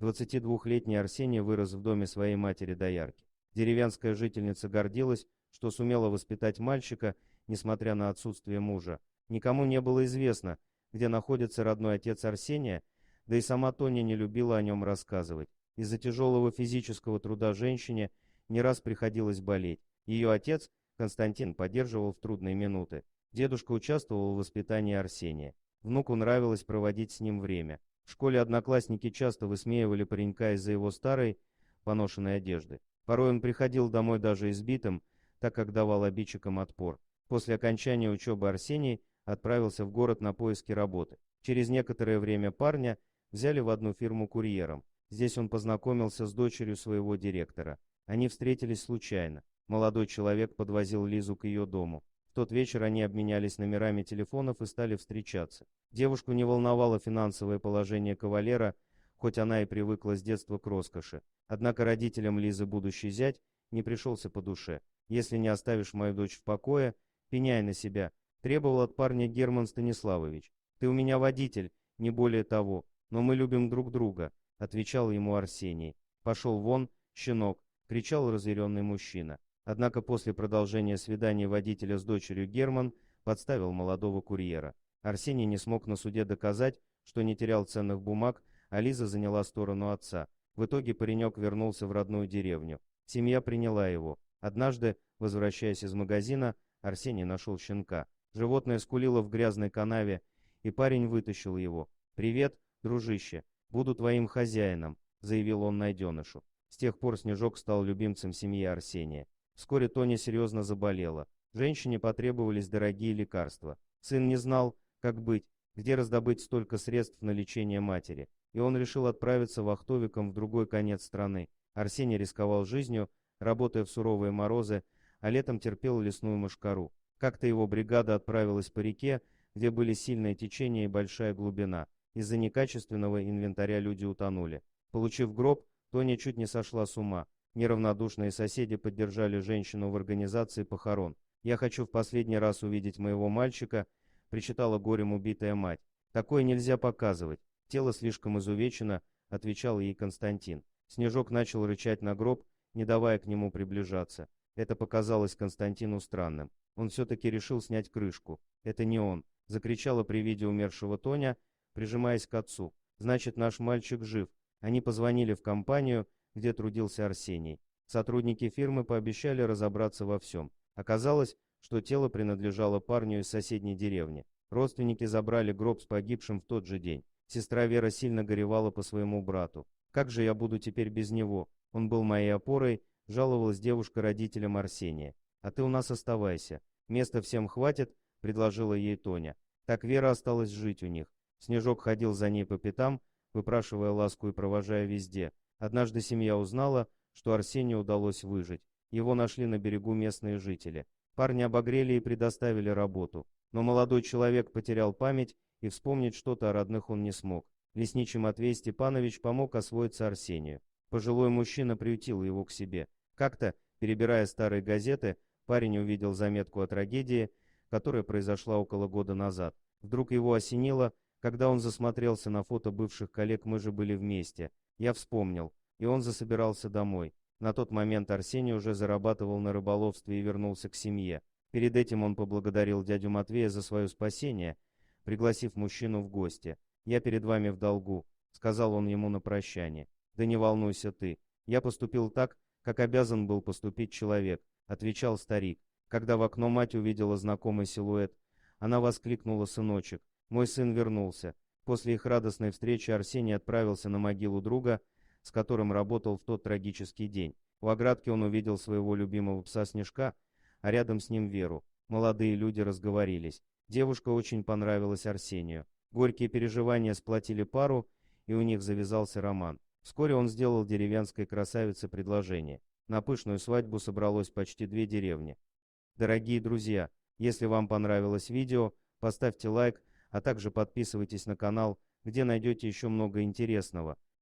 22-летний Арсений вырос в доме своей матери-доярки. Деревенская жительница гордилась, что сумела воспитать мальчика, несмотря на отсутствие мужа. Никому не было известно, где находится родной отец Арсения, да и сама Тоня не любила о нем рассказывать. Из-за тяжелого физического труда женщине не раз приходилось болеть. Ее отец, Константин, поддерживал в трудные минуты. Дедушка участвовал в воспитании Арсения. Внуку нравилось проводить с ним время. В школе одноклассники часто высмеивали паренька из-за его старой, поношенной одежды. Порой он приходил домой даже избитым, так как давал обидчикам отпор. После окончания учебы Арсений отправился в город на поиски работы. Через некоторое время парня взяли в одну фирму курьером. Здесь он познакомился с дочерью своего директора. Они встретились случайно. Молодой человек подвозил Лизу к ее дому. В тот вечер они обменялись номерами телефонов и стали встречаться. Девушку не волновало финансовое положение кавалера, хоть она и привыкла с детства к роскоши. Однако родителям Лизы будущий зять не пришелся по душе. «Если не оставишь мою дочь в покое, пеняй на себя», требовал от парня Герман Станиславович. «Ты у меня водитель, не более того, но мы любим друг друга», отвечал ему Арсений. «Пошел вон, щенок», кричал разъяренный мужчина. Однако после продолжения свидания водителя с дочерью Герман подставил молодого курьера. Арсений не смог на суде доказать, что не терял ценных бумаг, а Лиза заняла сторону отца. В итоге паренек вернулся в родную деревню. Семья приняла его. Однажды, возвращаясь из магазина, Арсений нашел щенка. Животное скулило в грязной канаве, и парень вытащил его. «Привет, дружище, буду твоим хозяином», — заявил он найденышу. С тех пор Снежок стал любимцем семьи Арсения. Вскоре Тоня серьезно заболела. Женщине потребовались дорогие лекарства. Сын не знал, как быть, где раздобыть столько средств на лечение матери, и он решил отправиться вахтовиком в другой конец страны. Арсений рисковал жизнью, работая в суровые морозы, а летом терпел лесную мошкару. Как-то его бригада отправилась по реке, где были сильное течение и большая глубина. Из-за некачественного инвентаря люди утонули. Получив гроб, Тоня чуть не сошла с ума. Неравнодушные соседи поддержали женщину в организации похорон. «Я хочу в последний раз увидеть моего мальчика», — причитала горем убитая мать. «Такое нельзя показывать. Тело слишком изувечено», — отвечал ей Константин. Снежок начал рычать на гроб, не давая к нему приближаться. Это показалось Константину странным. Он все-таки решил снять крышку. «Это не он», — закричала при виде умершего Тоня, прижимаясь к отцу. «Значит, наш мальчик жив». Они позвонили в компанию, где трудился Арсений. Сотрудники фирмы пообещали разобраться во всем. Оказалось, что тело принадлежало парню из соседней деревни. Родственники забрали гроб с погибшим в тот же день. Сестра Вера сильно горевала по своему брату. «Как же я буду теперь без него? Он был моей опорой», — жаловалась девушка родителям Арсения. «А ты у нас оставайся. Места всем хватит», — предложила ей Тоня. Так Вера осталась жить у них. Снежок ходил за ней по пятам, выпрашивая ласку и провожая везде. Однажды семья узнала, что Арсению удалось выжить. Его нашли на берегу местные жители. Парня обогрели и предоставили работу. Но молодой человек потерял память, и вспомнить что-то о родных он не смог. Лесничий Матвей Степанович помог освоиться Арсению. Пожилой мужчина приютил его к себе. Как-то, перебирая старые газеты, парень увидел заметку о трагедии, которая произошла около года назад. Вдруг его осенило, когда он засмотрелся на фото бывших коллег, мы же были вместе. Я вспомнил, и он засобирался домой. На тот момент Арсений уже зарабатывал на рыболовстве и вернулся к семье. Перед этим он поблагодарил дядю Матвея за свое спасение, пригласив мужчину в гости. «Я перед вами в долгу», — сказал он ему на прощание. «Да не волнуйся ты. Я поступил так, как обязан был поступить человек», — отвечал старик. Когда в окно мать увидела знакомый силуэт, она воскликнула: «Сыночек, мой сын вернулся». После их радостной встречи Арсений отправился на могилу друга, с которым работал в тот трагический день. У оградки он увидел своего любимого пса Снежка, а рядом с ним Веру. Молодые люди разговорились. Девушка очень понравилась Арсению. Горькие переживания сплотили пару, и у них завязался роман. Вскоре он сделал деревенской красавице предложение. На пышную свадьбу собралось почти 2 деревни. Дорогие друзья, если вам понравилось видео, поставьте лайк, а также подписывайтесь на канал, где найдете еще много интересного.